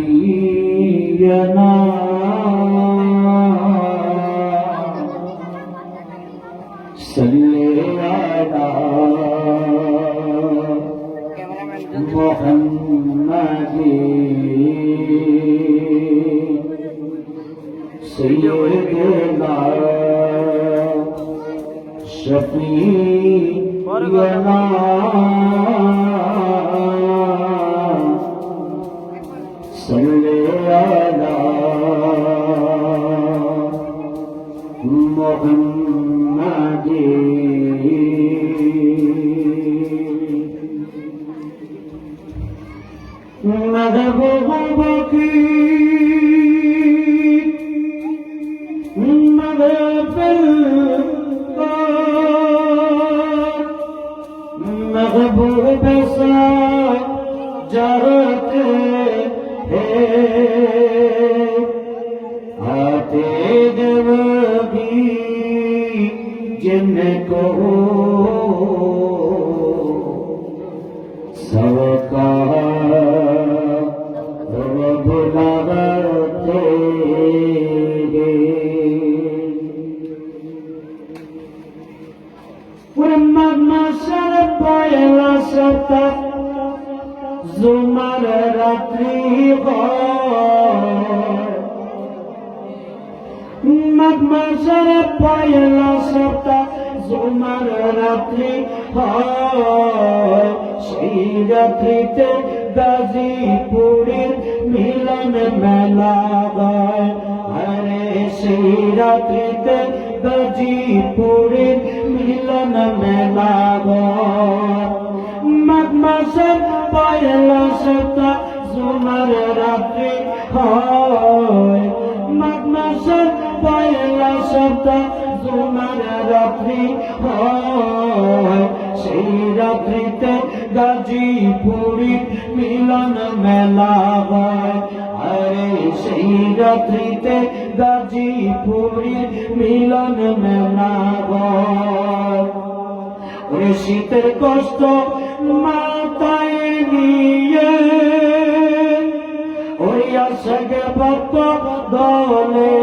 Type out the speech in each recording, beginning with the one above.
نبينا صل على محمد سيدنا شفيعنا صل على محمد محبوب کی محبوب سا جاتے آتے جب بھی جن کو سوکار بلاتے ورمما شرپایلا شتا زمر راتری مگما شرپایلا شتا زمر راتری সেই রাত্রিতে গাজীপুরের মিলন মেলা গায় আরে সেই রাত্রিতে গাজীপুরের মিলন মেলা গায় মাঘ মাসের পয়লা সপ্তাহ জুমার রাত্রি হয় মাঘ মাসের পয়লা সপ্তাহ জুমার রাত্রি হয় সেই রাত্রিতে গাজীপুরের মিলন মেলা হয় আরে সেই রাত্রিতে গাজীপুরের মিলন মেলা হয় ওরে শীতের কষ্ট মাথায় নিয়ে ওই আশাকে ভক্ত দলে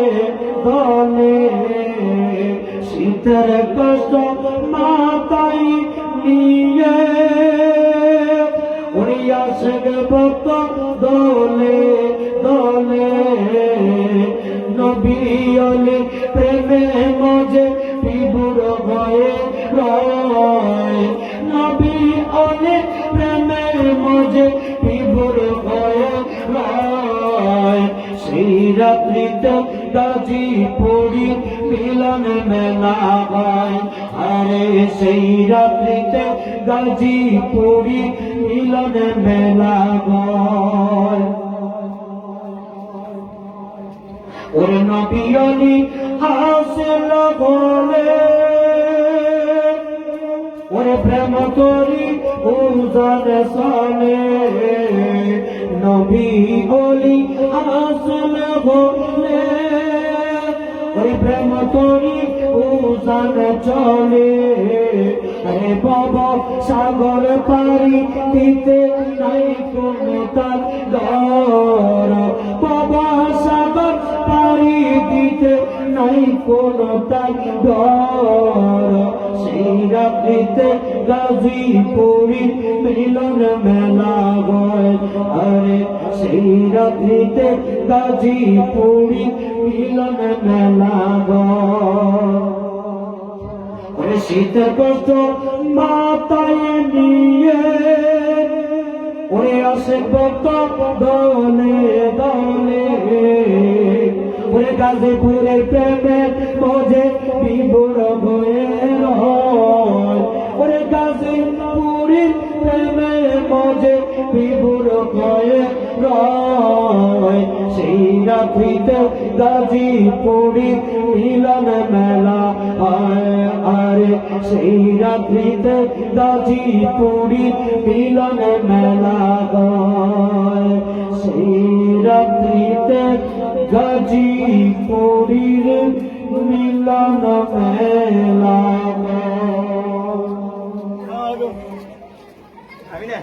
দলে শীতের কষ্ট মাথায় নিয়ে ওই আশাকে ভক্ত দলে দলে নবী ওলি প্রেমে মজে বিভোর হয়ে রয় নবী ওলি প্রেমে মজে বিভোর হয়ে রয় সেই রাত্রিতে গাজীপুরের মিলন মেলা হয় আরে সেই রাত্রিতে গাজীপুরের মিলন মেলা হয় ওরে নবী ওলি হাসিল বলে ওরে প্রেম করি উজার সালে নবী ওলি হাসিল বলে ওরে প্রেম করি উজার চলে আরে বাবা সাগর পারি দিতে নাই কোনো তার ডর বাবা সাগর পারি দিতে নাই কোনো তার ডর সেই রাত্রিতে গাজীপুরের মিলন মেলা হয় আরে সেই রাত্রিতে গাজীপুরের মিলন মেলা হয় ওরে শীতের কষ্ট মাথায় নিয়ে ওরে আসে ভক্ত দলে দলে ওরে গাজীপুরের প্রেমের মজে বিভোর হয়ে রয় ওরে গাজীপুরের প্রেমের মজে বিভোর হয়ে রয় সেই রাত্রিতে গাজীপুরের মিলন মেলা হয় আরে সেই রাত্রিতে গাজীপুরের মিলন মেলা হয় সেই রাত্রিতে গাজীপুরের মিলন মেলা হয়। আমি না